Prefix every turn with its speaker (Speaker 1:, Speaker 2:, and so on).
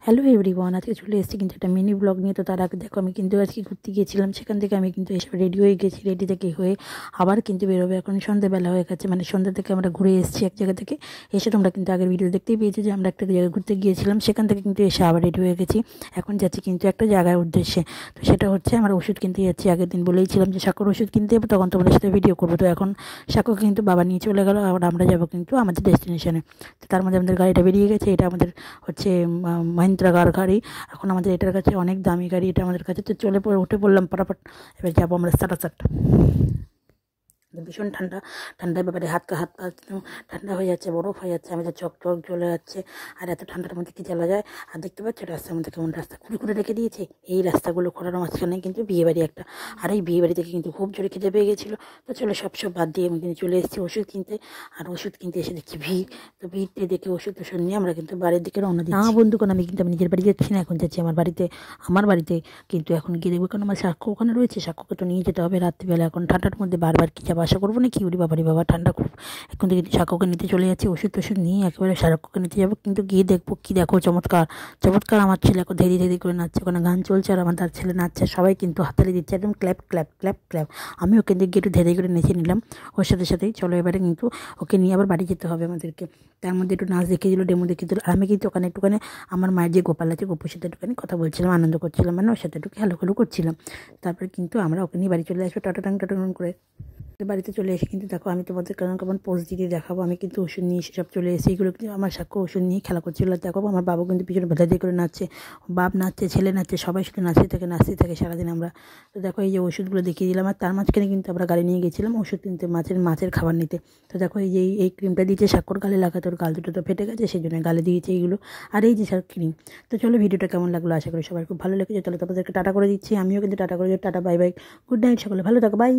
Speaker 1: Hello everyone, আজকে চলে এসেছি কিন্তু একটা মিনি ব্লগ নিয়ে। তো তার আগে দেখো, আমি কিন্তু আজকে ঘুরতে গিয়েছিলাম, সেখান থেকে আমি কিন্তু এসে রেডি হয়ে গেছি। রেডি থেকে হয়ে আবার কিন্তু বেরোবে, এখন সন্ধ্যেবেলা হয়ে গেছে, মানে সন্ধ্যা থেকে আমরা ঘুরে এসেছি এক জায়গা থেকে এসে। তোমরা কিন্তু আগের ভিডিও দেখতেই পেয়েছো যে আমরা একটা জায়গায় ঘুরতে গিয়েছিলাম, সেখান থেকে কিন্তু এসে আবার রেডি হয়ে গেছি। এখন যাচ্ছি কিন্তু একটা জায়গার উদ্দেশ্যে। তো সেটা হচ্ছে আমরা ওষুধ কিনতে যাচ্ছি। আগের দিন বলেইছিলাম যে সাকুর ওষুধ কিনতে যাবো, তখন তোমাদের সাথে ভিডিও করবো। তো এখন সাকুকে কিন্তু বাবা নিয়ে চলে গেলো, আবার আমরা যাবো কিন্তু আমাদের ডেস্টিনেশনে। তো তার মধ্যে আমাদের গাড়িটা বেরিয়ে গেছে। এটা আমাদের হচ্ছে মহিন্দ্রা গাড়ি। এখন আমাদের এটার কাছে অনেক দামি গাড়ি, এটা আমাদের কাছে। তো চলে পড়ে উঠে পড়লাম ফটাফট। এবার যাবো আমরা সাটাসাট। ভীষণ ঠান্ডা, ঠান্ডার ব্যাপারে হাত পা ঠান্ডা হয়ে যাচ্ছে, বরফ হয়ে যাচ্ছে, আমাদের চক চক জ্বলে যাচ্ছে। আর এত ঠান্ডার মধ্যে কি জ্বালা যায়। আর দেখতে পাচ্ছ রাস্তার মধ্যে কেমন রাস্তা খুঁড়ে খুঁড়ে রেখে দিয়েছে। এই রাস্তাগুলো খোঁড়ার মাঝখানে কিন্তু বিয়ে বাড়ি একটা। আর এই বিয়ে বাড়ি থেকে কিন্তু খুব জোরে খিদে পেয়ে গেছিলো। তো চলো সব বাদ দিয়ে আমি কিন্তু চলে এসেছি ওষুধ কিনতে। আর ওষুধ কিনতে এসে দেখছি ভিড়। তো ভিড়তে দেখে ওষুধ নিয়ে আমরা কিন্তু বাড়ির দিকে রওনা দিচ্ছি। না বন্ধুগণ, আমি কিন্তু নিজের বাড়ি যাচ্ছি না, এখন যাচ্ছি আমার বাড়িতে কিন্তু এখন গিয়ে দেখবো, কারণ আমার সাক্ষ্য ওখানে রয়েছে। সাক্ষ্যকে তো নিয়ে যেতে হবে রাত্রিবেলা। এখন ঠান্ডার মধ্যে বারবার কী যাবো, আশা করবো না কি উড়ি বাবা ঠান্ডা খুব। এখন থেকে সাক্ষ্যকে নিতে চলে যাচ্ছি, ওষুধ নিয়ে একেবারে সাক্ষ্যকে নিতে যাবো। কিন্তু গিয়ে দেখবো কি, দেখো চমৎকার চমৎকার আমার ছেলে এখন ধীরে ধীরে করে নাচছে, ওখানে গান চলছে আর আমার তার ছেলে নাচছে। সবাই কিন্তু হাততালি দিচ্ছে, একদম ক্ল্যাপ ক্ল্যাপ ক্ল্যাপ ক্ল্যাপ। আমিও কিন্তু গিয়ে একটু ধীরে করে নেচে নিলাম ওর সাথেই। চলো এবারে কিন্তু ওকে নিয়ে আবার বাড়ি যেতে হবে আমাদেরকে। তার মধ্যে একটু নাচ দেখিয়ে দিল, ডেমো দেখিয়ে দিল। আর আমি কিন্তু ওখানে একটুখানি আমার মায়ের যে গোপাল আছে, গোপুর সাথে একটুখানি কথা বলছিলাম, আনন্দ করছিলাম, মানে ওর সাথে একটু খেলো করছিলাম। তারপরে কিন্তু আমরা ওকে নিয়ে বাড়ি চলে আসবো টাটাটাং করে। বাড়িতে চলে এসে কিন্তু দেখো, আমি তোমাদের কেমন পোজ দিয়ে দেখাবো। আমি কিন্তু ওষুধ নিয়ে এসে সব চলে এসে, এইগুলো কিন্তু আমার সাক্ষ্য ওষুধ নিয়ে খেলা করছিল। দেখো আমার বাবু কিন্তু পিছনে ভেজা দিয়ে করে নাচছে, বাপ নাচছে, ছেলে নাচছে, সবাই শুধু নাচতে থাকে সারাদিন আমরা। তো দেখো এই যে ওষুধগুলো দেখিয়ে দিলাম। আর তার মাঝখানে কিন্তু আমরা গাড়ি নিয়ে গেছিলাম ওষুধ কিনতে, মাছের খাবার নিতে। তো দেখো এই ক্রিমটা দিয়েছে সাক্ষ্যর গালে লাগাতে, ওর গাল দুটো তো ফেটে গেছে, সেই জন্য গালে দিয়েছে এইগুলো। আর এই যে ক্রিম। তো চলো ভিডিওটা কেমন লাগলো, আশা করি সবার খুব ভালো লেগেছে। তাহলে তোমাদেরকে টাটা করে দিচ্ছি, আমিও কিন্তু টাটা করে tata, bye bye, good night, সকলে ভালো থাকো, বাই।